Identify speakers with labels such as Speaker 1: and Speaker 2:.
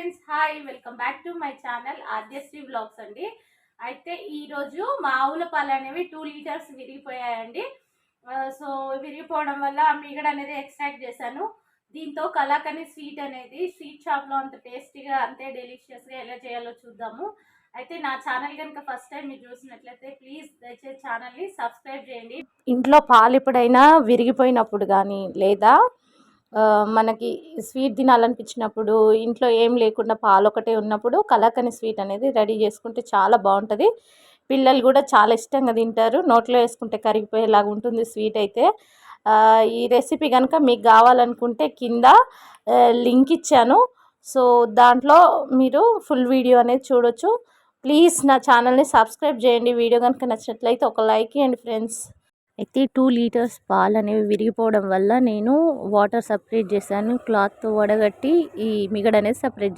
Speaker 1: Friends, hi, welcome back to my channel Adyasri vlogs అండి. అయితే ఈరోజు మా ఆవుల పాలు అనేవి 2 లీటర్స్ విరిగిపోయాయండి. సో విరిగిపోవడం వల్ల మీగడ అనేది ఎక్స్ట్రాక్ట్ చేశాను. దీంతో కలాకని స్వీట్ అనేది స్వీట్ షాప్లో అంత టేస్టీగా అంతే డెలిషియస్గా ఎలా చేయాలో చూద్దాము. అయితే నా ఛానల్ కనుక ఫస్ట్ టైం మీరు చూసినట్లయితే ప్లీజ్ దయచేసి ఛానల్ని సబ్స్క్రైబ్ చేయండి. ఇంట్లో పాలు ఎప్పుడైనా విరిగిపోయినప్పుడు కానీ లేదా మనకి స్వీట్ తినాలనిపించినప్పుడు ఇంట్లో ఏం లేకుండా పాలు ఒకటే ఉన్నప్పుడు కలాకని స్వీట్ అనేది రెడీ చేసుకుంటే చాలా బాగుంటుంది. పిల్లలు కూడా చాలా ఇష్టంగా తింటారు. నోట్లో వేసుకుంటే కరిగిపోయేలాగా ఉంటుంది స్వీట్ అయితే. ఈ రెసిపీ కనుక మీకు కావాలనుకుంటే కింద లింక్ ఇచ్చాను. సో దాంట్లో మీరు ఫుల్ వీడియో అనేది చూడొచ్చు. ప్లీజ్ నా ఛానల్ని సబ్స్క్రైబ్ చేయండి. వీడియో కనుక నచ్చినట్లయితే ఒక లైక్ ఇవ్వండి ఫ్రెండ్స్. అయితే 2 లీటర్స్ పాలు అనేవి విరిగిపోవడం వల్ల నేను వాటర్ సపరేట్ చేశాను. క్లాత్తో వడగట్టి ఈ మిగడ అనేది సపరేట్